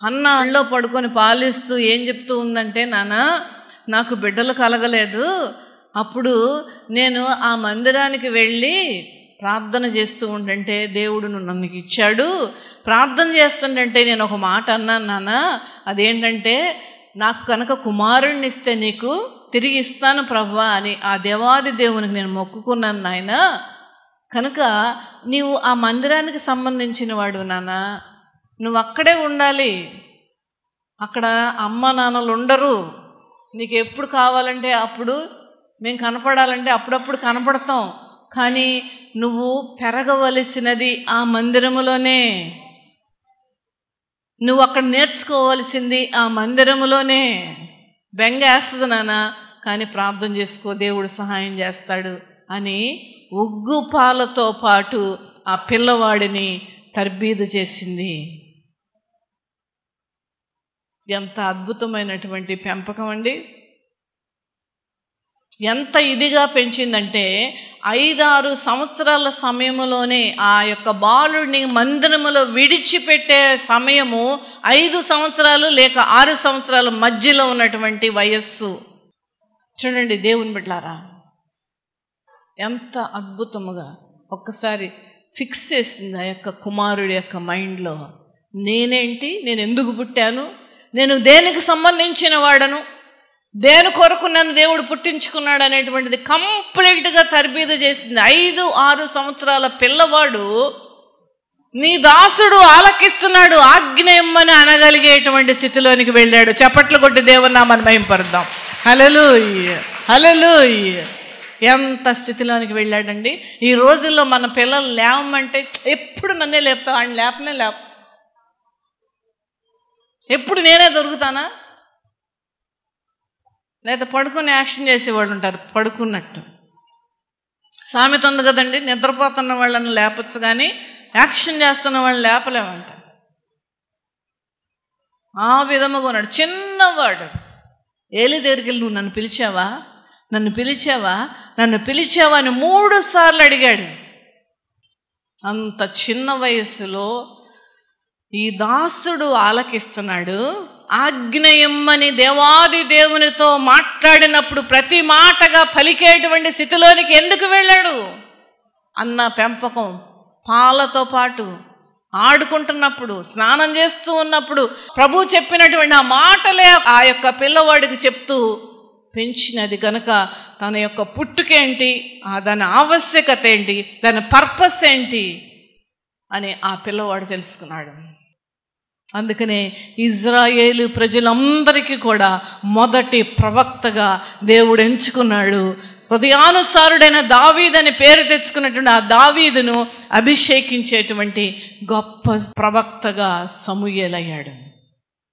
అన్న అల్లో పడుకొని పాలిస్తూ ఏం చెప్తూ ఉందంటే, నాన్న నాకు బిడ్డలు కలగలేదు, అప్పుడు నేను ఆ మందిరానికి వెళ్ళి ప్రార్థన చేస్తూ ఉండంటే దేవుడు నన్ను ఇచ్చాడు. ప్రార్థన చేస్తుంటే నేను ఒక మాట అన్నాను నాన్న, అదేంటంటే నాకు కనుక కుమారుణ్ణి ఇస్తే నీకు తిరిగి ఇస్తాను ప్రభువా అని ఆ దేవాది దేవునికి నేను మొక్కుకున్నాను నాయన. కనుక నీవు ఆ మందిరానికి సంబంధించిన వాడు నాన్న, నువ్వు అక్కడే ఉండాలి. అక్కడ అమ్మ నాన్నలు ఉండరు. నీకు ఎప్పుడు కావాలంటే అప్పుడు మేము కనపడాలంటే అప్పుడప్పుడు కనపడతాం. కానీ నువ్వు పెరగవలసినది ఆ మందిరములోనే, నువ్వు అక్కడ నేర్చుకోవలసింది ఆ మందిరములోనే. బెంగేస్తుంది నాన్న, కానీ ప్రార్థన చేసుకో, దేవుడు సహాయం చేస్తాడు అని ఉగ్గుపాలతో పాటు ఆ పిల్లవాడిని తర్బీదు చేసింది. ఎంత అద్భుతమైనటువంటి పెంపకం అండి! ఎంత ఇదిగా పెంచిందంటే 5-6 సంవత్సరాల సమయంలోనే ఆ యొక్క బాలుడిని మందిరములో విడిచిపెట్టే సమయము 5 సంవత్సరాలు లేక 6 సంవత్సరాల మధ్యలో ఉన్నటువంటి వయస్సు. చూడండి దేవుని బిడ్డలారా, ఎంత అద్భుతముగా ఒక్కసారి ఫిక్స్ చేసింది ఆ యొక్క కుమారుడి యొక్క మైండ్లో. నేనేంటి, నేను ఎందుకు పుట్టాను, నేను దేనికి సంబంధించిన వాడను, దేని కొరకు నన్ను దేవుడు పుట్టించుకున్నాడు అనేటువంటిది కంప్లీట్గా తర్బీదు చేసింది. 5-6 సంవత్సరాల పిల్లవాడు నీ దాసుడు ఆలకిస్తున్నాడు, ఆజ్ఞ ఇమ్మని అనగలిగేటువంటి స్థితిలోనికి వెళ్ళాడు. చప్పట్లు కొట్టి దేవుని నామమును మహిమపరుద్దాం. హల్లెలూయా, హల్లెలూయా. ఎంత స్థితిలోనికి వెళ్ళాడండి! ఈ రోజుల్లో మన పిల్లలు లేవమంటే ఎప్పుడు నన్నే లేపుతావు, ఆయన లేపనే లేప, ఎప్పుడు నేనే దొరుకుతానా, లేదా పడుకుని యాక్షన్ చేసేవాళ్ళు ఉంటారు పడుకున్నట్టు. సామెత ఉంది కదండి, నిద్రపోతున్న వాళ్ళని లేపచ్చు కానీ యాక్షన్ చేస్తున్న వాళ్ళని లేపలేమంట. ఆ విధముగా ఉన్నాడు చిన్నవాడు. ఏలి దగ్గరికి వెళ్ళి, నువ్వు నన్ను పిలిచావా, నన్ను పిలిచావా, నన్ను పిలిచావా అని 3 సార్లు అడిగాడు. అంత చిన్న వయస్సులో ఈ దాసుడు ఆలకిస్తున్నాడు. ఆజ్ఞ ఇమ్మని దేవాది దేవునితో మాట్లాడినప్పుడు ప్రతి మాటగా పలికేటువంటి స్థితిలోనికి ఎందుకు వెళ్ళాడు? అన్న పెంపకం, పాలతో పాటు ఆడుకుంటున్నప్పుడు, స్నానం చేస్తూ ఉన్నప్పుడు ప్రభు చెప్పినటువంటి ఆ మాటలే ఆ యొక్క పిల్లవాడికి చెప్తూ పెంచినది కనుక తన యొక్క పుట్టుకేంటి, దాని ఆవశ్యకత ఏంటి, దాని పర్పస్ ఏంటి అని ఆ పిల్లవాడు తెలుసుకున్నాడు. అందుకనే ఇజ్రాయేలు ప్రజలందరికీ కూడా మొదటి ప్రవక్తగా దేవుడు ఎంచుకున్నాడు. హృదయానుసారుడైన దావీదని పేరు తెచ్చుకున్నటువంటి ఆ దావీదును అభిషేకించేటువంటి గొప్ప ప్రవక్తగా సమూయేలయ్యాడు.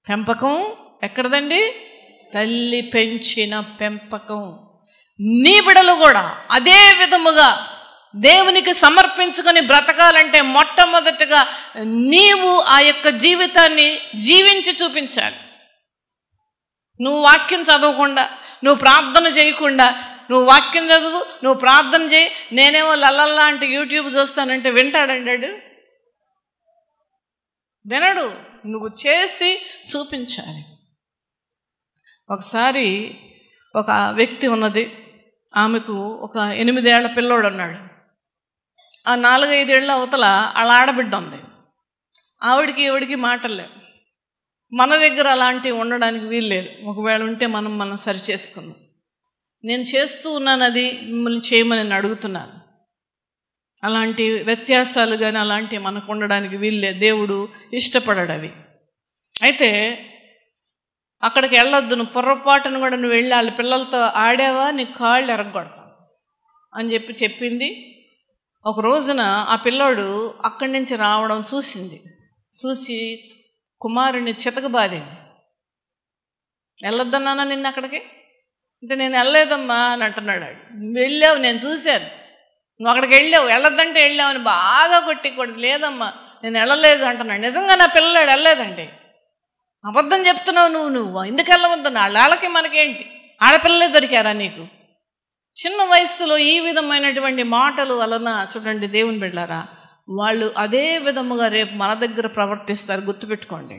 పెంపకం ఎక్కడదండి? తల్లి పెంచిన పెంపకం. నీ బిడలు కూడా అదే విధముగా దేవునికి సమర్పించుకొని బ్రతకాలంటే మొట్టమొదటిగా నీవు ఆ యొక్క జీవితాన్ని జీవించి చూపించాలి. నువ్వు వాక్యం చదవకుండా, నువ్వు ప్రార్థన చేయకుండా, నువ్వు వాక్యం చదువు, నువ్వు ప్రార్థన చేయి, నేనేమో లల్లల్లా అంటే యూట్యూబ్ చూస్తానంటే వింటాడంటాడు? వినడు. నువ్వు చేసి చూపించాలి. ఒకసారి ఒక వ్యక్తి ఉన్నది, ఆమెకు ఒక 8 ఏళ్ల పిల్లోడు ఉన్నాడు. ఆ 4-5 ఏళ్ళ అవతల వాళ్ళ ఆడబిడ్డ ఉంది. ఆవిడికి ఈవిడికి మాటలు లేవు. మన దగ్గర అలాంటివి ఉండడానికి వీలు లేదు. ఒకవేళ ఉంటే మనం సరి చేసుకుందాం. నేను చేస్తూ ఉన్నాను, అది మిమ్మల్ని చేయమని నేను అడుగుతున్నాను. అలాంటి వ్యత్యాసాలు కానీ అలాంటివి మనకు ఉండడానికి వీలు లేదు. దేవుడు ఇష్టపడడు అవి. అయితే అక్కడికి వెళ్ళొద్దు, నువ్వు పొర్రపాటును కూడా నువ్వు వెళ్ళి వాళ్ళ పిల్లలతో ఆడావా నీ కాళ్ళు ఎరగొడతాం అని చెప్పింది. ఒక రోజున ఆ పిల్లోడు అక్కడి నుంచి రావడం చూసి కుమారుని చితకబాదింది. వెళ్ళొద్దన్నానా నిన్ను అక్కడికి అంటే, నేను వెళ్ళలేదమ్మా అని అంటున్నాడు. వెళ్ళావు, నేను చూశాను, నువ్వు అక్కడికి వెళ్ళావు, వెళ్ళొద్దంటే వెళ్ళావు అని బాగా కొట్టి లేదమ్మా నేను వెళ్ళలేదు అంటున్నాడు. నిజంగా నా పిల్లలాడు వెళ్ళలేదండి. అబద్ధం చెప్తున్నావు నువ్వు ఎందుకు వెళ్ళవద్దు? వాళ్ళకి మనకేంటి, ఆడపిల్లలే దొరికారా నీకు? చిన్న వయస్సులో ఈ విధమైనటువంటి మాటలు వలన చూడండి దేవుని బిడ్డలారా, వాళ్ళు అదే విధముగా రేపు మన దగ్గర ప్రవర్తిస్తారు. గుర్తుపెట్టుకోండి.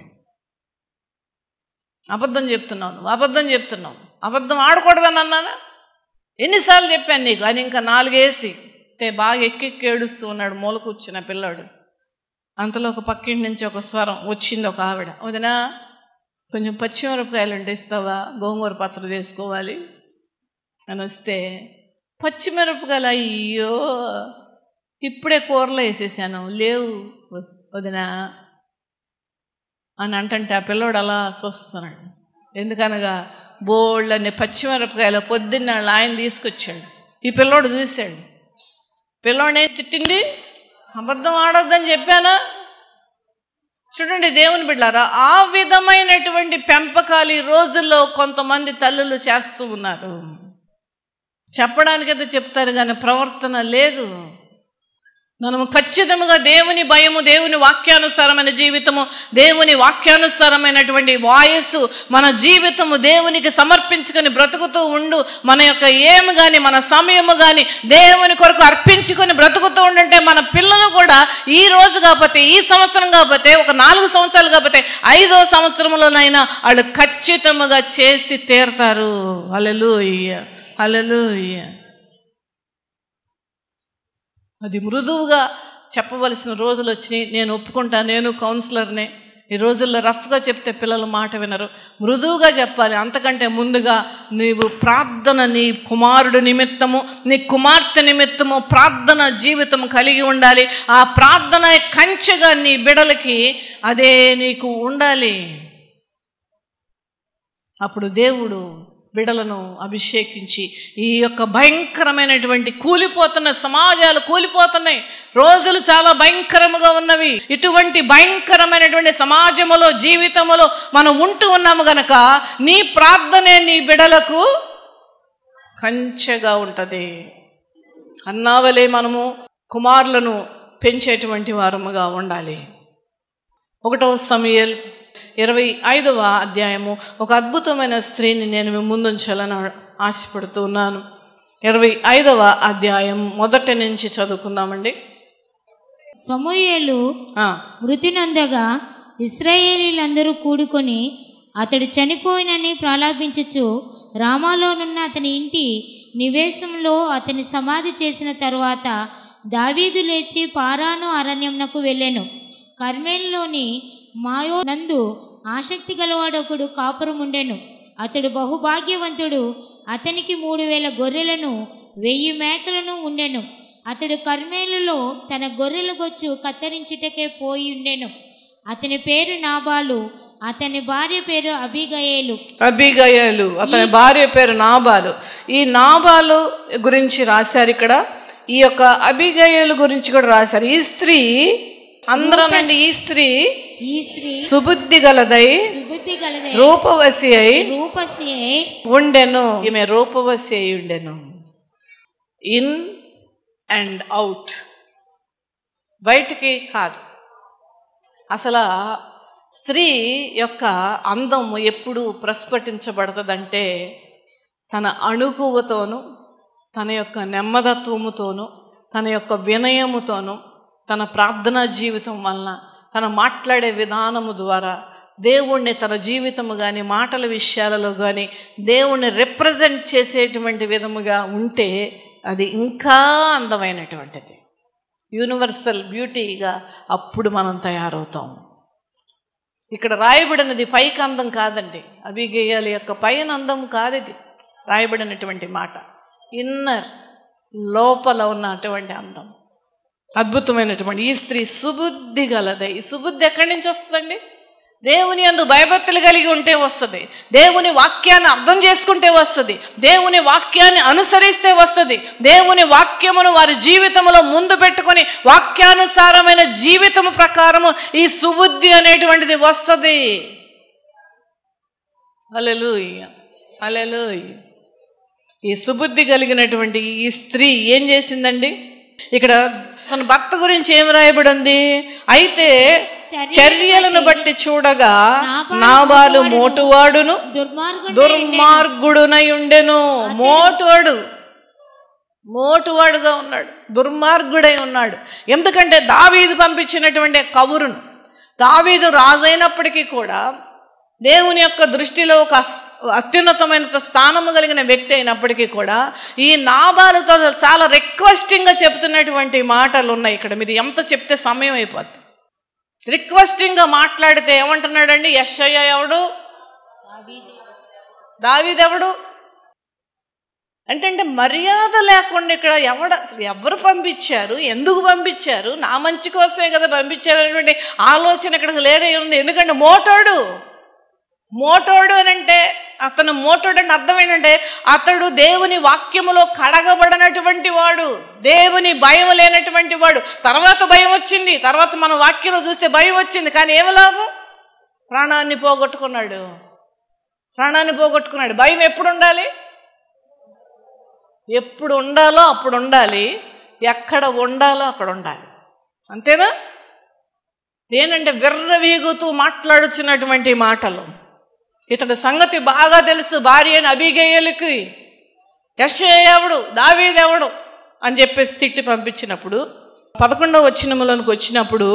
అబద్ధం చెప్తున్నావు, నువ్వు అబద్ధం చెప్తున్నావు, అబద్ధం ఆడకూడదని అన్నానా? ఎన్నిసార్లు చెప్పాను నీకు అని. ఇంకా 4 వేసి బాగా ఎక్కి ఏడుస్తూ ఉన్నాడు మూల కూర్చున్న పిల్లాడు. అంతలో ఒక పక్కింటి నుంచి ఒక స్వరం వచ్చింది. ఒక ఆవిడ, వదినా కొంచెం పచ్చిమిరపకాయలు ఉంటే ఇస్తావా, గోంగూర పచ్చడి చేసుకోవాలి అని వస్తే, పచ్చిమిరపకాయలు అయ్యో ఇప్పుడే కూరలో వేసేసాను, లేవు వదినా అని అంటే ఆ పిల్లోడు అలా చూస్తున్నాడు. ఎందుకనగా బోళ్ళని పచ్చిమిరపకాయలు పొద్దున్న ఆయన తీసుకొచ్చాడు. ఈ పిల్లోడు చూశాడు. పిల్లోడే తిట్టింది, అబద్ధం ఆడొద్దని చెప్పానా? చూడండి దేవుని బిడ్డలారా, ఆ విధమైనటువంటి పెంపకాలు ఈ రోజుల్లో కొంతమంది తల్లులు చేస్తూ ఉన్నారు. చెప్పడానికైతే చెప్తారు కానీ ప్రవర్తన లేదు. మనము ఖచ్చితంగా దేవుని భయము, దేవుని వాక్యానుసారమైన జీవితము, దేవుని వాక్యానుసారమైనటువంటి వాయస్సు, మన జీవితము దేవునికి సమర్పించుకొని బ్రతుకుతూ ఉండు. మన యొక్క ఏమి కానీ, మన సమయము కానీ దేవుని కొరకు అర్పించుకొని బ్రతుకుతూ ఉండంటే మన పిల్లలు కూడా ఈ రోజు కాకపోతే, ఈ సంవత్సరం కాకపోతే, ఒక 4 సంవత్సరాలు కాకపోతే 5వ సంవత్సరంలోనైనా వాళ్ళు ఖచ్చితంగా చేసి తీరుతారు. హల్లెలూయా, హల్లెలూయా. అది మృదువుగా చెప్పవలసిన రోజులు వచ్చినాయి. నేను ఒప్పుకుంటా, నేను కౌన్సిలర్నే. ఈ రోజుల్లో రఫ్గా చెప్తే పిల్లలు మాట వినరు. మృదువుగా చెప్పాలి. అంతకంటే ముందుగా నీవు ప్రార్థన, నీ కుమారుడు నిమిత్తము, నీ కుమార్తె నిమిత్తము ప్రార్థన జీవితం కలిగి ఉండాలి. ఆ ప్రార్థన కంచెగా నీ బిడలకి అదే నీకు ఉండాలి. అప్పుడు దేవుడు బిడలను అభిషేకించి ఈ యొక్క భయంకరమైనటువంటి కూలిపోతున్న సమాజాలు కూలిపోతున్నాయి. రోజులు చాలా భయంకరంగా ఉన్నవి. ఇటువంటి భయంకరమైనటువంటి సమాజములో, జీవితములో మనం ఉంటూ ఉన్నాము గనక నీ ప్రార్థనే నీ బిడలకు కంచెగా ఉంటుంది. అన్నావలే మనము కుమారులను పెంచేటువంటి వారముగా ఉండాలి. 1వ సమూయేలు 25వ అధ్యాయము ఒక అద్భుతమైన స్త్రీని నేను మీ ముందుంచాలని ఆశపడుతూ ఉన్నాను. 25వ అధ్యాయం మొదటి నుంచి చదువుకుందామండి. సమూయేలు మృతి నందగా ఇశ్రాయేలీలందరూ కూడుకొని అతడు చనిపోయినని ప్రలాపించుచు రామాలోనున్న అతని ఇంటి నివేశంలో అతని సమాధి చేసిన తరువాత దావీదు లేచి పారాను అరణ్యంనకు వెళ్ళెను. కర్మేలులోని మాయో నందు ఆసక్తి గలవాడొకడు కాపురం ఉండెను. అతడు బహుభాగ్యవంతుడు. అతనికి 3000 గొర్రెలను 1000 మేకలను ఉండెను. అతడు కర్మేలులో తన గొర్రెల బొచ్చు కత్తిరించుటకే పోయి ఉండెను. అతని పేరు నాబాలు, అతని భార్య పేరు అబీగయేలు. అతని భార్య పేరు నాబాలు. ఈ నాబాలు గురించి రాశారు ఇక్కడ. ఈ యొక్క అబీగయేలు గురించి కూడా రాశారు. ఈ స్త్రీ అందరనండి, ఈ స్త్రీ సుబుద్ధి గలదై రూపవసి అయి ఉండెను. ఈమె రూపవసి అయి ఉండెను. ఇన్ అండ్ అవుట్, బయటికి కాదు. అసలు స్త్రీ యొక్క అందం ఎప్పుడు ప్రస్ఫుటించబడుతుందంటే తన అణుకువతోనూ, తన యొక్క నెమ్మదత్వముతోనూ, తన యొక్క వినయముతోనూ, తన ప్రార్థనా జీవితం వలన, తన మాట్లాడే విధానము ద్వారా దేవుణ్ణి తన జీవితము కానీ మాటల విషయాలలో కానీ దేవుణ్ణి రిప్రజెంట్ చేసేటువంటి విధముగా ఉంటే అది ఇంకా అందమైనటువంటిది, యూనివర్సల్ బ్యూటీగా అప్పుడు మనం తయారవుతాం. ఇక్కడ రాయబడినది పైకి అందం కాదండి. అబీగయేలు యొక్క పైన అందం కాదు ఇది రాయబడినటువంటి మాట. ఇన్నర్, లోపల ఉన్నటువంటి అందం అద్భుతమైనటువంటి. ఈ స్త్రీ సుబుద్ధి గలదై. ఈ సుబుద్ధి ఎక్కడి నుంచి వస్తుందండి? దేవుని యందు భయభక్తులు కలిగి ఉంటే వస్తుంది. దేవుని వాక్యాన్ని అర్థం చేసుకుంటే వస్తుంది. దేవుని వాక్యాన్ని అనుసరిస్తే వస్తుంది. దేవుని వాక్యమును వారి జీవితంలో ముందు పెట్టుకొని వాక్యానుసారమైన జీవితము ప్రకారము ఈ సుబుద్ధి అనేటువంటిది వస్తుంది. హల్లెలూయా, హల్లెలూయా. ఈ సుబుద్ధి కలిగినటువంటి ఈ స్త్రీ ఏం చేసిందండి? ఇక్కడ తన భర్త గురించి ఏం రాయబడింది? అయితే చర్యలను బట్టి చూడగా నాబాలు మోటువాడును దుర్మార్గుడునై ఉండెను. మోటువాడుగా ఉన్నాడు, దుర్మార్గుడై ఉన్నాడు. ఎందుకంటే దావీదు పంపించినటువంటి కబురును, దావీదు రాజైనప్పటికీ కూడా దేవుని యొక్క దృష్టిలో ఒక అత్యున్నతమైన స్థానము కలిగిన వ్యక్తి అయినప్పటికీ కూడా ఈ నాబాలుతో చాలా రిక్వెస్టింగ్గా చెప్తున్నటువంటి మాటలు ఉన్నాయి ఇక్కడ. మీరు ఎంత చెప్తే సమయం అయిపోద్ది. రిక్వెస్టింగ్గా మాట్లాడితే ఏమంటున్నాడండి? యెషయా ఎవడు? దావీదెవడు? అంటే మర్యాద లేకుండా ఇక్కడ ఎవరు పంపించారు, ఎందుకు పంపించారు, నా మంచి కోసమే కదా పంపించారు అనేటువంటి ఆలోచన ఇక్కడికి లేడే ఉంది. ఎందుకంటే మోటోడు అని అంటే అతను మోటోడు అంటే అర్థం ఏంటంటే అతడు దేవుని వాక్యములో కడగబడినటువంటి వాడు, దేవుని భయం లేనటువంటి వాడు. తర్వాత భయం వచ్చింది, తర్వాత మనం వాక్యంలో చూస్తే భయం వచ్చింది, కానీ ఏమి లాభం? ప్రాణాన్ని పోగొట్టుకున్నాడు. భయం ఎప్పుడు ఉండాలి? ఎప్పుడు ఉండాలో అప్పుడు ఉండాలి, ఎక్కడ ఉండాలో అక్కడ ఉండాలి. అంతేనా? ఏంటంటే విర్రవీగుతూ మాట్లాడుచున్నటువంటి మాటలు. ఇతడి సంగతి బాగా తెలుసు. భార్య అయిన అబీగయీలుకి యెషయా ఎవడు, దావీదెవడు అని చెప్పేసి తిట్టి పంపించినప్పుడు 11వ వచనములోనికి వచ్చినప్పుడు,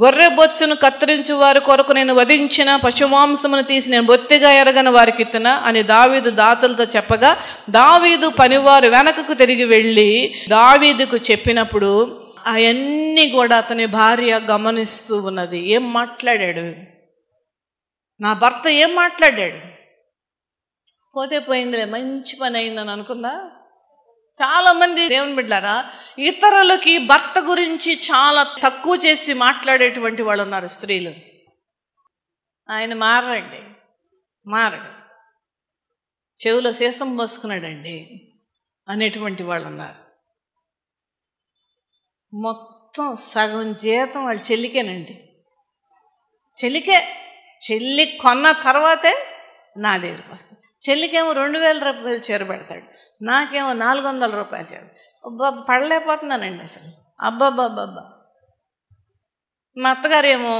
గొర్రె బొచ్చును కత్తిరించు వారి కొరకు నేను వధించిన పశుమాంసమును తీసి నేను బొత్తిగా ఎరగని వారికి ఇత్తనా అని దావీదు దాతులతో చెప్పగా, దావీదు పనివారు వెనకకు తిరిగి వెళ్ళి దావీదుకు చెప్పినప్పుడు అవన్నీ కూడా అతని భార్య గమనిస్తూ ఉన్నది. ఏం మాట్లాడాడు నా భర్త? ఏం మాట్లాడాడు? పోతే పోయిందిలే, మంచి పని అయిందని అనుకుందా? చాలామంది దేవుని బిడ్డలారా ఇతరులకి భర్త గురించి చాలా తక్కువ చేసి మాట్లాడేటువంటి వాళ్ళు ఉన్నారు. స్త్రీలు ఆయన మారడు, చెవిలో సీసం పోసుకున్నాడండి అనేటువంటి వాళ్ళు ఉన్నారు. మొత్తం సగం జీతం వాళ్ళ చెల్లికేనండి. చెల్లి కొన్న తర్వాతే నా దగ్గరికి వస్తుంది. చెల్లికేమో 2000 రూపాయలు చీర పెడతాడు, నాకేమో 400 రూపాయలు చీర. పడలేకపోతున్నానండి అసలు. అబ్బాబ్బాబ్బా. మా అత్తగారేమో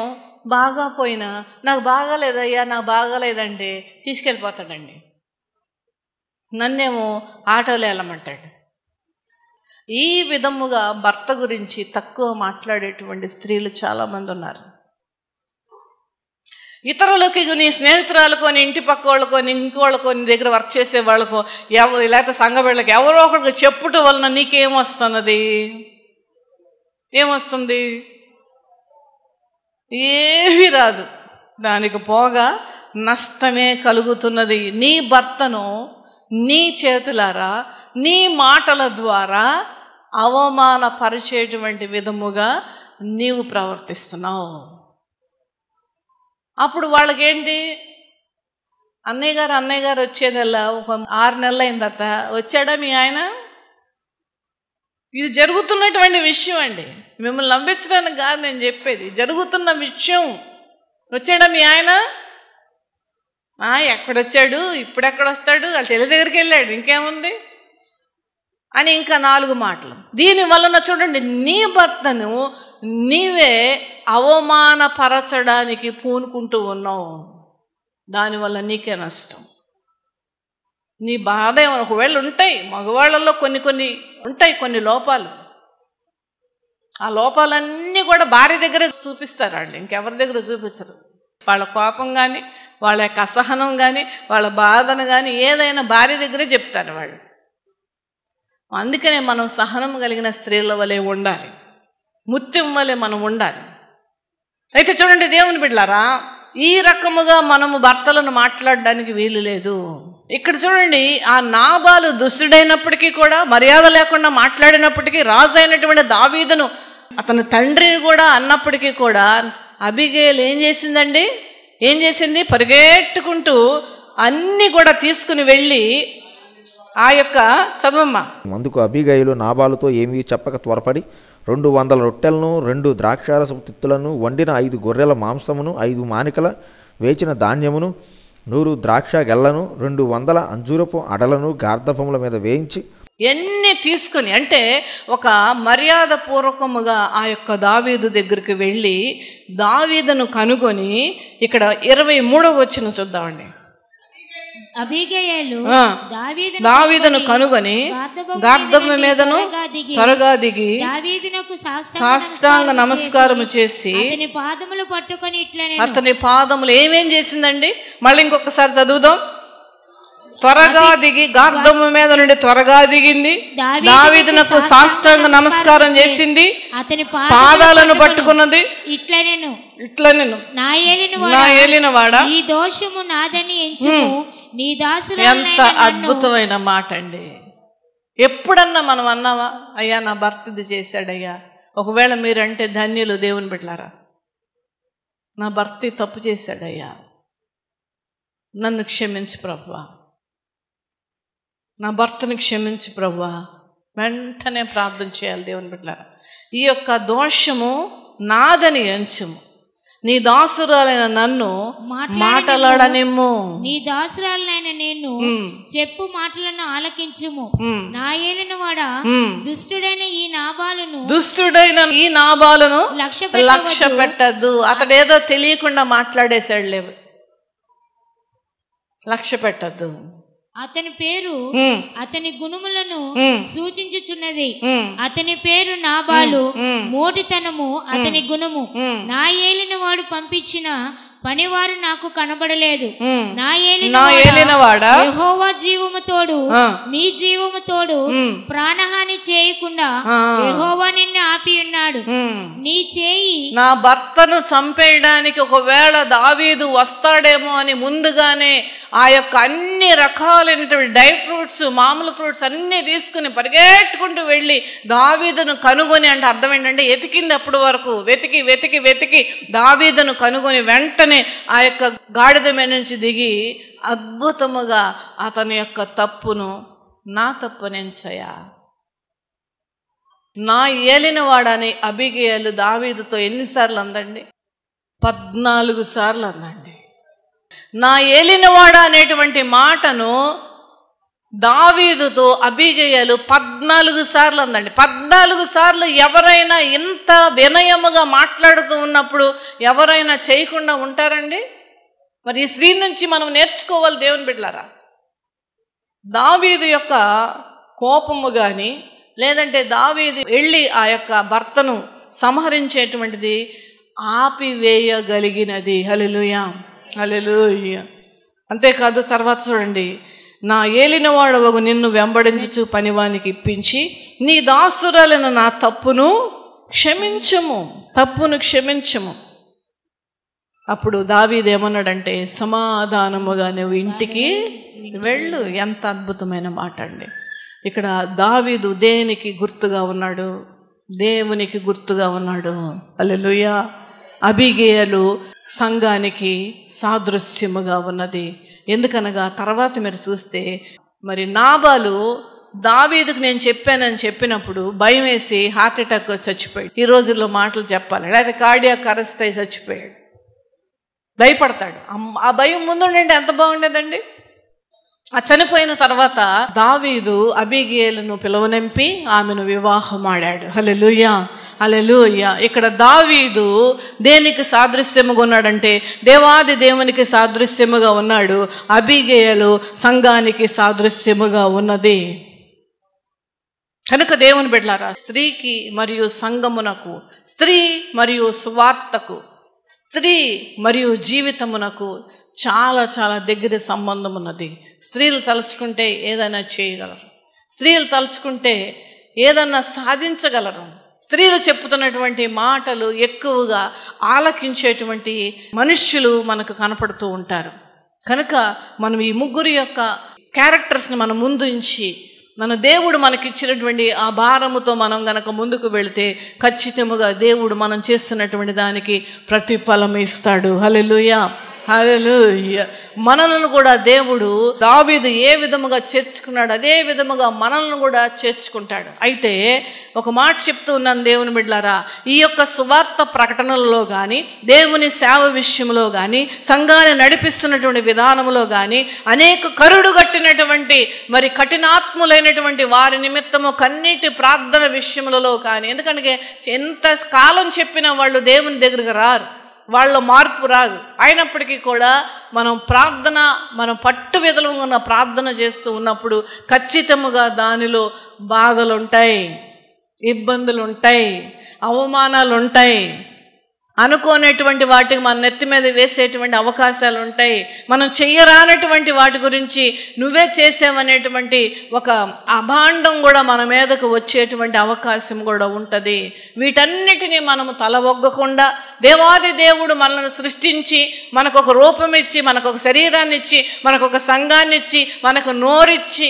బాగా పోయినా నాకు బాగాలేదయ్యా, నాకు బాగాలేదండి తీసుకెళ్ళిపోతాడండి. నన్నేమో ఆటోలో వెళ్ళమంటాడు. ఈ విధముగా భర్త గురించి తక్కువ మాట్లాడేటువంటి స్త్రీలు చాలామంది ఉన్నారు. ఇతరులకి, నీ స్నేహితురాలకో, నీ ఇంటి పక్క వాళ్ళకో, నీ ఇంకోళ్ళకో, నీ దగ్గర వర్క్ చేసే వాళ్ళకో, లేకపోతే సంఘ వీళ్ళకి ఎవరో ఒకరికి చెప్పుట వలన నీకేమొస్తున్నది? ఏమొస్తుంది? ఏమీ రాదు. దానికి పోగా నష్టమే కలుగుతున్నది. నీ భర్తను నీ చేతులారా, నీ మాటల ద్వారా అవమానపరిచేటువంటి విధముగా నీవు ప్రవర్తిస్తున్నావు. అప్పుడు వాళ్ళకేంటి? అన్నయ్య గారు వచ్చేదల్లా ఒక 6 నెలలు అయిన తర్వాత వచ్చాడా మీ ఆయన? ఇది జరుగుతున్నటువంటి విషయం అండి. మిమ్మల్ని నమ్మించడానికి కాదు నేను చెప్పేది, జరుగుతున్న విషయం. వచ్చాడా మీ ఆయన? ఎక్కడొచ్చాడు, ఇప్పుడెక్కడ వస్తాడు, వాళ్ళ చెల్లి దగ్గరికి వెళ్ళాడు, ఇంకేముంది అని ఇంకా 4 మాటలు. దీని వలన చూడండి, నీ భర్తను నీవే అవమానపరచడానికి పూనుకుంటూ ఉన్నావు. దానివల్ల నీకే నష్టం. నీ బాధ ఏమైనా ఒకవేళ ఉంటాయి, మగవాళ్ళల్లో కొన్ని ఉంటాయి కొన్ని లోపాలు. ఆ లోపాలన్నీ కూడా భార్య దగ్గర చూపిస్తారండి, ఇంకెవరి దగ్గర చూపించరు. వాళ్ళ కోపం కానీ, వాళ్ళ యొక్క అసహనం కానీ, వాళ్ళ బాధను కానీ ఏదైనా భార్య దగ్గరే చెప్తారు వాళ్ళు. అందుకనే మనం సహనం కలిగిన స్త్రీల వలె ఉండాలి, ముత్యం వలె మనం ఉండాలి. అయితే చూడండి దేవుని బిడ్డలారా, ఈ రకముగా మనము భర్తలను మాట్లాడడానికి వీలు లేదు. ఇక్కడ చూడండి, ఆ నాబాలు దుష్టుడైనప్పటికీ కూడా, మర్యాద లేకుండా మాట్లాడినప్పటికీ, రాజు అయినటువంటి దావీదును అతని తండ్రిని కూడా అన్నప్పటికీ కూడా అబీగయీలు ఏం చేసింది? పరిగెట్టుకుంటూ అన్నీ కూడా తీసుకుని వెళ్ళి ఆ యొక్క చదువమ్మ. అందుకు అబీగయీలు నాబాలుతో ఏమీ చెప్పక త్వరపడి 200 రొట్టెలను, 2 ద్రాక్షారసపు తిత్తులను, వండిన 5 గొర్రెల మాంసమును, 5 మానికల వేచిన ధాన్యమును, 100 ద్రాక్ష గెల్లను, 200 అంజూరపు అడలను గార్ధపముల మీద వేయించి ఎన్ని తీసుకుని, అంటే ఒక మర్యాద పూర్వకముగా ఆ యొక్క దావీదు దగ్గరికి వెళ్ళి దావీదును కనుగొని, ఇక్కడ 23వ వచనం చూద్దామండి. అబీగయలు దావీదును కనుగొని గార్ధబ మీదను త్వరగా దిగి దావీదునకు సాష్టాంగ నమస్కారము చేసి అతని పాదములు పట్టుకొని ఇట్లనే అతని పాదములు ఏమేం చేసిందండి? మళ్ళీ ఇంకొకసారి చదువుదాం. త్వరగా దిగి గార్ధము మీద నుండి త్వరగా దిగింది, దావీదునకు సాష్టాంగ నమస్కారం చేసింది, అతని పాదాలను పట్టుకున్నది. ఇట్లా నేను నా ఏలినవాడా ఈ దోషము నాదని ఎంచుము, నీ దాసురాలైన ఎంత అద్భుతమైన మాట అండి. ఎప్పుడన్నా మనం అన్నావా, అయ్యా నా భర్త ఇది చేశాడయ్యా? ఒకవేళ మీరంటే ధన్యులు దేవుని బిడ్డలారా. నా భర్త తప్పు చేశాడయ్యా, నన్ను క్షమించు ప్రభువా, నా భర్తని క్షమించు ప్రభువా. వెంటనే ప్రార్థన చేయాలి దేవుని బిడ్డలారా. ఈ యొక్క దోషము నాదని ఎంచుము, నీ దాసురాలైన నన్ను మాటలాడనేమో, నీ దాసురాలైన నేను చెప్పు మాటలను ఆలకించుము. నా ఏలినవాడా దుష్టుడైన ఈ నాబాలును లక్ష్య పెట్టద్దు. అతడేదో తెలియకుండా మాట్లాడేశాడు, లేవు, లక్ష్య పెట్టద్దు. అతని పేరు అతని గుణములను సూచించుచున్నది. అతని పేరు నాబాలు, మోటితనము అతని గుణము. నా ఏలిన వాడు పంపించిన పనివారు నాకు కనబడలేదు. నా ఏలినవాడా యెహోవా జీవము తోడు నీ జీవము తోడు ప్రాణహాని చేయకుండా యెహోవా నిన్ను ఆపి ఉన్నాడు. నీ చేయి నా భర్తను చంపేయడానికి ఒకవేళ దావీదు వస్తాడేమో అని ముందుగానే ఆ యొక్క అన్ని రకాలైనటువంటి డ్రై ఫ్రూట్స్, మామూలు ఫ్రూట్స్ అన్నీ తీసుకుని పరిగెట్టుకుంటూ వెళ్ళి దావీదును కనుగొని, అంటే అర్థం ఏంటంటే ఎతికింది అప్పటి వరకు, వెతికి వెతికి వెతికి దావీదును కనుగొని వెంటనే ఆ యొక్క గాడిద మీద నుంచి దిగి అద్భుతముగా అతని యొక్క తప్పును, నా తప్పునెంచయా, నా ఏలినవాడని అబీగయలు దావీదుతో ఎన్నిసార్లు అందండి? 14 సార్లు అందండి. నా ఏలినవాడ అనేటువంటి మాటను దావీదుతో అబీగయలు 14 సార్లు అందండి. 14 సార్లు. ఎవరైనా ఇంత వినయముగా మాట్లాడుతూ ఉన్నప్పుడు ఎవరైనా చేయకుండా ఉంటారండి? మరి ఈ స్త్రీ నుంచి మనం నేర్చుకోవాలి దేవుని బిడ్డలారా. దావీదు యొక్క కోపము కానీ, లేదంటే దావీదు వెళ్ళి ఆ యొక్క భర్తను సంహరించేటువంటిది ఆపివేయగలిగినది. హల్లెలూయా, హల్లెలూయా. అంతేకాదు తర్వాత చూడండి, నా ఏలినవాడవగు నిన్ను వెంబడించుచు పనివానికి ఇప్పించి నీ దాసురాలైన నా తప్పును క్షమించుము, తప్పును క్షమించుము. అప్పుడు దావీదు ఏమన్నాడంటే, సమాధానముగా నువ్వు ఇంటికి వెళ్ళు. ఎంత అద్భుతమైన మాట అండి. ఇక్కడ దావీదు దేనికి గుర్తుగా ఉన్నాడు? దేవునికి గుర్తుగా ఉన్నాడు. హల్లెలూయా. అబీగయలు సంఘానికి సాదృశ్యముగా ఉన్నది. ఎందుకనగా తర్వాత మీరు చూస్తే, మరి నాబాలు దావీదుకు నేను చెప్పానని చెప్పినప్పుడు భయం వేసి హార్ట్ అటాక్ చచ్చిపోయాడు. ఈ రోజుల్లో మాటలు చెప్పాలి, లేదా కార్డియాక్ అరెస్ట్ అయి చచ్చిపోయాడు. భయపడతాడు. ఆ భయం ముందుండే ఎంత బాగుండేదండి. ఆ చనిపోయిన తర్వాత దావీదు అబీగయలను పిలువనంపి ఆమెను వివాహమాడాడు. హల్లెలూయా, హల్లెలూయా. ఇక్కడ దావీదు దేనికి సాదృశ్యముగా ఉన్నాడంటే దేవాది దేవునికి సాదృశ్యముగా ఉన్నాడు. అబీగయలు సంఘానికి సాదృశ్యముగా ఉన్నది. కనుక దేవుని బిడ్డలారా, స్త్రీకి మరియు సంఘమునకు, స్త్రీ మరియు సువార్తకు, స్త్రీ మరియు జీవితమునకు చాలా చాలా దగ్గర సంబంధం ఉన్నది. స్త్రీలు తలుచుకుంటే ఏదైనా చేయగలరు. స్త్రీలు తలుచుకుంటే ఏదన్నా సాధించగలరు. స్త్రీలు చెప్పుతున్నటువంటి మాటలు ఎక్కువగా ఆలకించేటువంటి మనుష్యులు మనకు కనపడుతూ ఉంటారు. కనుక మనం ఈ ముగ్గురు యొక్క క్యారెక్టర్స్ని మనం ముందు ఉంచి, మన దేవుడు మనకిచ్చినటువంటి ఆ భారముతో మనం గనక ముందుకు వెళితే ఖచ్చితంగా దేవుడు మనం చేస్తున్నటువంటి దానికి ప్రతిఫలం ఇస్తాడు. హల్లెలూయా, హల్లెలూయా. మనలను కూడా దేవుడు దావీదు ఏ విధముగా చేర్చుకున్నాడు అదే విధముగా మనల్ని కూడా చేర్చుకుంటాడు. అయితే ఒక మాట చెప్తూ ఉన్నాను దేవుని బిడ్డలారా, ఈ యొక్క సువార్త ప్రకటనలలో కానీ, దేవుని సేవ విషయంలో కానీ, సంఘాన్ని నడిపిస్తున్నటువంటి విధానంలో కానీ, అనేక కరుడు కట్టినటువంటి మరి కఠినాత్ములైనటువంటి వారి నిమిత్తము కన్నీటి ప్రార్థన విషయములలో కానీ, ఎందుకంటే ఎంత కాలం చెప్పినా వాళ్ళు దేవుని దగ్గరికి రారు. వాళ్ళ మార్పు రాదు. అయినప్పటికీ కూడా మనం పట్టు విధంగా ప్రార్థన చేస్తూ ఉన్నప్పుడు ఖచ్చితంగా దానిలో బాధలు ఉంటాయి, ఇబ్బందులు ఉంటాయి, అవమానాలు ఉంటాయి, అనుకోనేటువంటి వాటికి మన నెత్తి మీద వేసేటువంటి అవకాశాలు ఉంటాయి. మనం చెయ్యరానటువంటి వాటి గురించి నువ్వే చేసావనేటువంటి ఒక అభాండం కూడా మన మీదకు వచ్చేటువంటి అవకాశం కూడా ఉంటుంది. వీటన్నిటినీ మనము తలవొగ్గకుండా దేవాది దేవుడు మనల్ని సృష్టించి మనకు ఒక రూపం ఇచ్చి, మనకు ఒక శరీరాన్ని ఇచ్చి, మనకు ఒక సంఘాన్ని ఇచ్చి, మనకు నోరిచ్చి,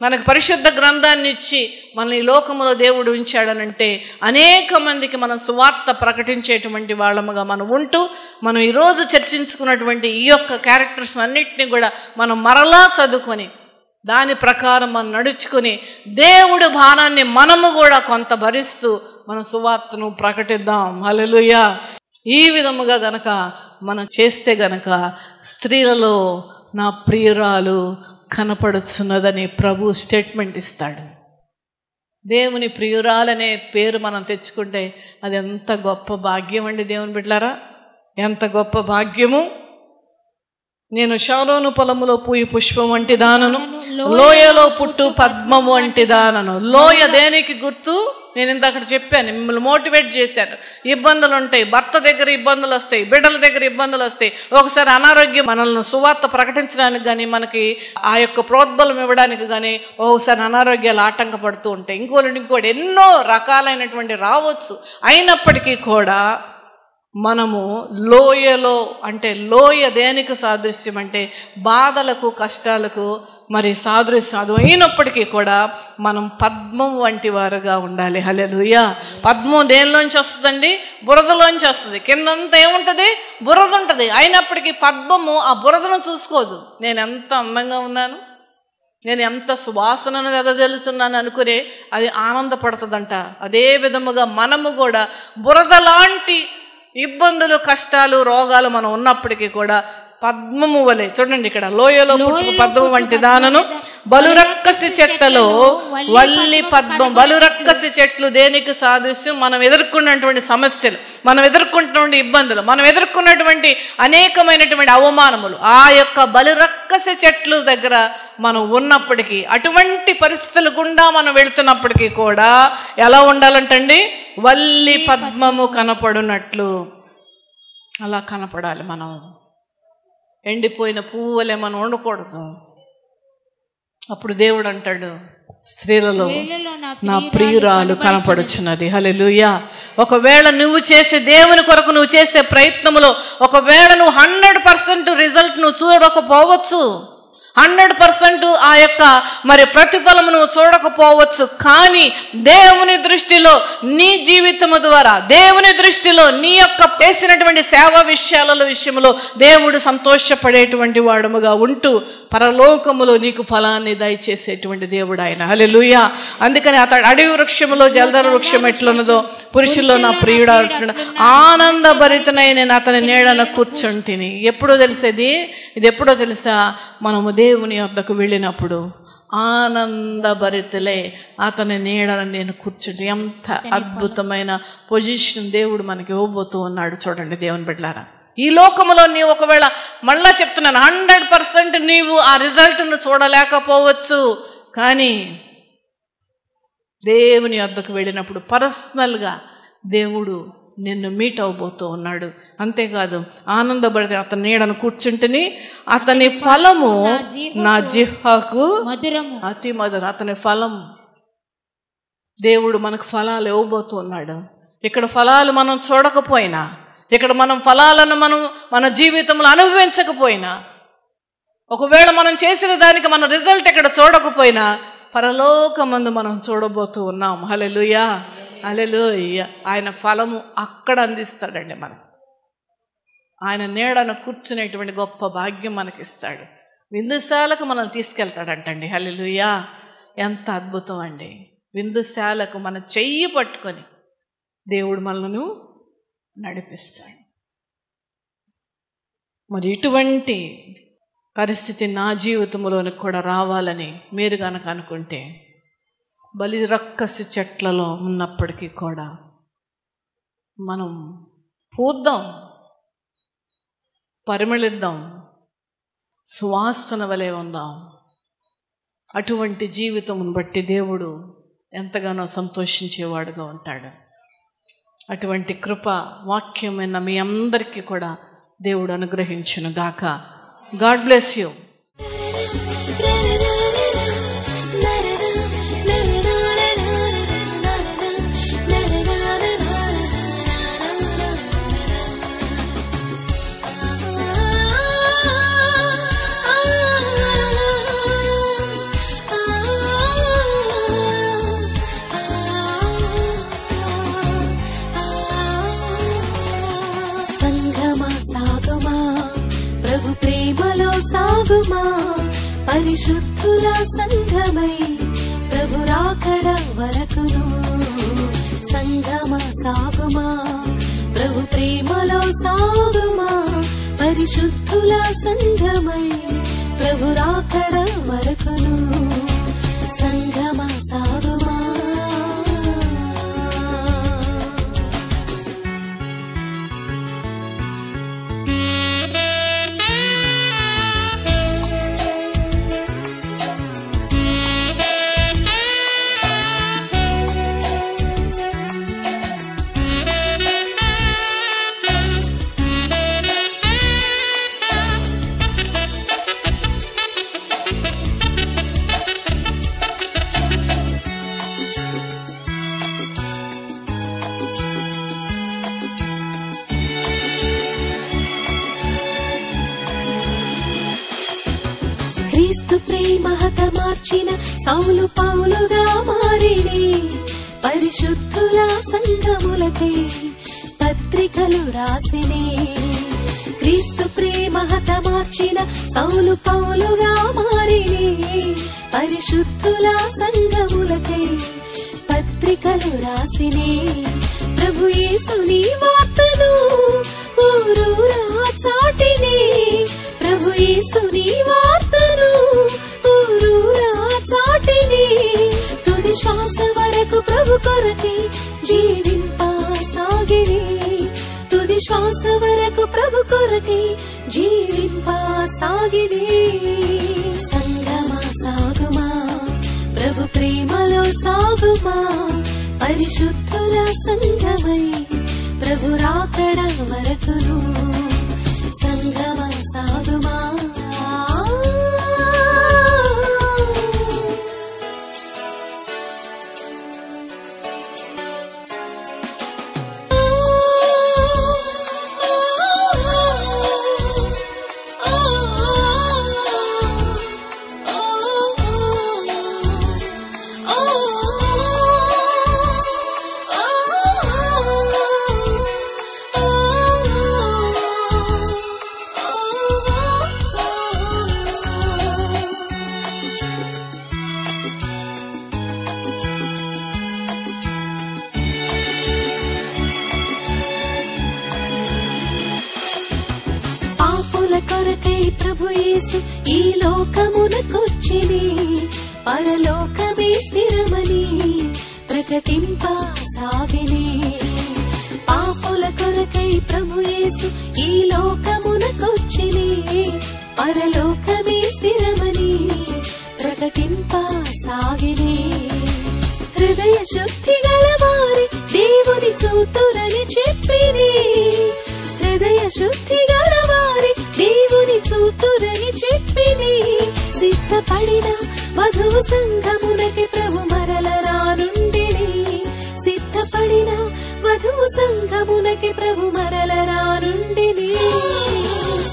మనకు పరిశుద్ధ గ్రంథాన్ని ఇచ్చి మన ఈ లోకములో దేవుడు ఉంచాడనంటే అనేక మందికి మనం సువార్త ప్రకటించేటువంటి వాళ్ళముగా మనం ఉంటూ మనం ఈరోజు చర్చించుకున్నటువంటి ఈ యొక్క క్యారెక్టర్స్ అన్నిటినీ కూడా మనం మరలా చదువుకొని దాని ప్రకారం మనం నడుచుకొని దేవుడి భారాన్ని మనము కూడా కొంత భరిస్తూ మన సువార్తను ప్రకటిద్దాం. హల్లెలూయా. ఈ విధముగా గనక మనం చేస్తే గనక స్త్రీలలో నా ప్రియురాలు కనపడుతున్నదని ప్రభు స్టేట్మెంట్ ఇస్తాడు. దేవుని ప్రియురాలనే పేరు మనం తెచ్చుకుంటే అది ఎంత గొప్ప భాగ్యం అండి దేవుని బిడ్డలారా, ఎంత గొప్ప భాగ్యము. నేను షారోను పొలములో పూయి పుష్పం వంటి దానను, లోయలో పుట్టు పద్మము వంటి దానను. లోయ దేనికి గుర్తు? నేను ఇందాక చెప్పాను, మిమ్మల్ని మోటివేట్ చేశాను. ఇబ్బందులు ఉంటాయి, భర్త దగ్గర ఇబ్బందులు వస్తాయి, బిడ్డల దగ్గర ఇబ్బందులు వస్తాయి, ఒకసారి అనారోగ్యం మనల్ని సువార్త ప్రకటించడానికి కానీ మనకి ఆ యొక్క ప్రోద్బలం ఇవ్వడానికి కానీ ఒకసారి అనారోగ్యాలు ఆటంకపడుతూ ఉంటాయి. ఇంకోటి ఎన్నో రకాలైనటువంటి రావచ్చు. అయినప్పటికీ కూడా మనము లోయలో, అంటే లోయ దేనికి సాదృశ్యం అంటే బాధలకు కష్టాలకు మరి సాదృశ్యం. అది అయినప్పటికీ కూడా మనం పద్మం వంటి వారుగా ఉండాలి. హల్లెలూయా. పద్మం దేనిలోంచి వస్తుందండి? బురదలోంచి వస్తుంది. కిందంతా ఏముంటుంది? బురద ఉంటుంది. అయినప్పటికీ పద్మము ఆ బురదను చూసుకోదు. నేను ఎంత అందంగా ఉన్నాను, నేను ఎంత సువాసనను వెదజల్లుతున్నాను అనుకునే అది ఆనందపడుతుందంట. అదే విధముగా మనము కూడా బురద లాంటి ఇబ్బందులు, కష్టాలు, రోగాలు మనం ఉన్నప్పటికీ కూడా పద్మము వలె, చూడండి ఇక్కడ, లోయలో పుట్టు పద్మం వంటి దానను, బలురక్కసి చెట్లలో వల్లి పద్మం. బలురక్కసి చెట్లు దేనికి సాదృశ్యం? మనం ఎదుర్కొన్నటువంటి సమస్యలు, మనం ఎదుర్కొంటున్నటువంటి ఇబ్బందులు, మనం ఎదుర్కొన్నటువంటి అనేకమైనటువంటి అవమానములు ఆ యొక్క బలురక్కసి చెట్లు దగ్గర మనం ఉన్నప్పటికీ, అటువంటి పరిస్థితుల గుండా మనం వెళుతున్నప్పటికీ కూడా ఎలా ఉండాలంటండి? వల్లి పద్మము కనపడునట్లు అలా కనపడాలి. మనం ఎండిపోయిన పువ్వులే మనం ఉండకూడదు. అప్పుడు దేవుడు అంటాడు, స్త్రీలలో నా ప్రియురాలు కనపడుచున్నది. హల్లెలూయా. ఒకవేళ నువ్వు చేసే దేవుని కొరకు నువ్వు చేసే ప్రయత్నములో ఒకవేళ నువ్వు 100% రిజల్ట్ నువ్వు చూడకపోవచ్చు, 100% ఆ యొక్క మరి ప్రతిఫలము నువ్వు చూడకపోవచ్చు, కానీ దేవుని దృష్టిలో నీ జీవితము ద్వారా, దేవుని దృష్టిలో నీ యొక్క చేసినటువంటి సేవ విషయంలో దేవుడు సంతోషపడేటువంటి వాడుముగా ఉంటూ పరలోకములో నీకు ఫలాన్ని దయచేసేటువంటి దేవుడు ఆయన. హల్లెలూయా. అందుకని అతడు అడవి వృక్షములో జలధర వృక్షం ఎట్లున్నదో పురుషుల్లో నా ప్రియుడు ఆనందభరితనై నేను అతని నీడన కూర్చుంటిని. ఎప్పుడో తెలిసేది ఇది? ఎప్పుడో తెలుసా? మనము దేవుని వద్దకు వెళ్ళినప్పుడు ఆనందభరితులే అతని నీడన నేను కూర్చుంటే. ఎంత అద్భుతమైన పొజిషన్ దేవుడు మనకి ఇవ్వబోతూ ఉన్నాడు. చూడండి దేవుని బిడ్డలారా, ఈ లోకములో నీవు ఒకవేళ, మళ్ళా చెప్తున్నాను, 100% నీవు ఆ రిజల్ట్ను చూడలేకపోవచ్చు, కానీ దేవుని వద్దకు వెళ్ళినప్పుడు పర్సనల్గా దేవుడు నిన్ను మీట్ అవ్వబోతూ ఉన్నాడు. అంతేకాదు, ఆనందపడి అతని నీడను కూర్చుంటేని అతని ఫలము నా జిహ్వకు అతి మధురం. అతని ఫలం, దేవుడు మనకు ఫలాలు ఇవ్వబోతూ ఉన్నాడు. ఇక్కడ ఫలాలు మనం చూడకపోయినా, ఇక్కడ మనం ఫలాలను మన జీవితంలో అనుభవించకపోయినా, ఒకవేళ మనం చేసిన దానికి మన రిజల్ట్ ఇక్కడ చూడకపోయినా పరలోకమందు మనం చూడబోతూ ఉన్నాం. హల్లెలూయా, హల్లెలూయా. ఆయన ఫలము అక్కడ అందిస్తాడండి మనకు. ఆయన నీడను కూర్చునేటువంటి గొప్ప భాగ్యం మనకిస్తాడు. విందుశాలకు మనం తీసుకెళ్తాడంటండి. హల్లెలూయా. ఎంత అద్భుతం అండి! విందుశాలకు మన చెయ్యి పట్టుకొని దేవుడు మనల్ని నడిపిస్తాడు. మరి ఇటువంటి పరిస్థితి నా జీవితంలోనికి కూడా రావాలని మీరు కనుక అనుకుంటే, బలిరక్కసి చెట్లలో ఉన్నప్పటికీ కూడా మనం పూద్దాం. పరిమళిద్దాం, సువాసన వలె ఉందాం. అటువంటి జీవితం బట్టి దేవుడు ఎంతగానో సంతోషించేవాడుగా ఉంటాడు. అటువంటి కృప వాక్యమైన మీ అందరికీ కూడా దేవుడు అనుగ్రహించును గాక. God bless you. సాగుమా పరిశుద్ధుల సంఘమై ప్రభు రాకడ వరకును. సంఘమా సాగుమా ప్రభు ప్రేమలో సాగుమా పరిశుద్ధుల సంఘమై ప్రభు రాకడ వరకును. సంఘమా సాగుమా. మార్చిన సౌలు పౌలుగా మారిని పరిశుద్ధుల సంఘములకై పత్రికలు రాసిని. క్రీస్తు ప్రేమ హతమార్చిన సౌలు పౌలుగా మారిని పరిశుద్ధుల సంఘములకై పత్రికలు రాసిని. ప్రభు యేసుని వార్తను ఊరూరా చాటిని. ప్రభు యేసుని వార్తను ఊరూరా చాటిని. తుది శ్వాస వరకు ప్రభు కొరకే జీవింపసాగిని. తుది శ్వాస వరకు ప్రభు కొరకే జీవింపసాగిని. సంగమా సాగుమా ప్రభు ప్రేమలో సాగుమా పరిశుద్ధుల సంఘమై ప్రభు రాకడ వరకును. సంగమా సాగుమా. ప్రభు యేసు ఈ లోకమునకొచ్చిని పరలోకమే స్థిరమని ప్రకటింపసాగిని. పాపుల కొరకై ప్రభు యేసు ఈ లోకమునకొచ్చిని పరలోకమే స్థిరమని ప్రకటింపసాగిని. హృదయ శుద్ధి గల వారి దేవుని చూతురని చెప్పిని. హృదయ శుద్ధి గల వారి దేవుని చూతురని చెప్పిని. సిద్ధపడిన వధువు సంఘమునకి ప్రభు మరల రానుండిని. సిద్ధపడిన వధువు సంఘమునకి ప్రభు మరల రానుండిని.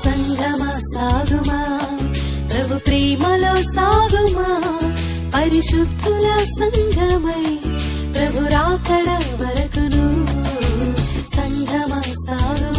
సంగమా సాగుమా ప్రభు ప్రేమలో సాగుమా పరిశుద్ధుల సంఘమై ప్రభు రాకడ వరకును. సంగమా సాగుమా.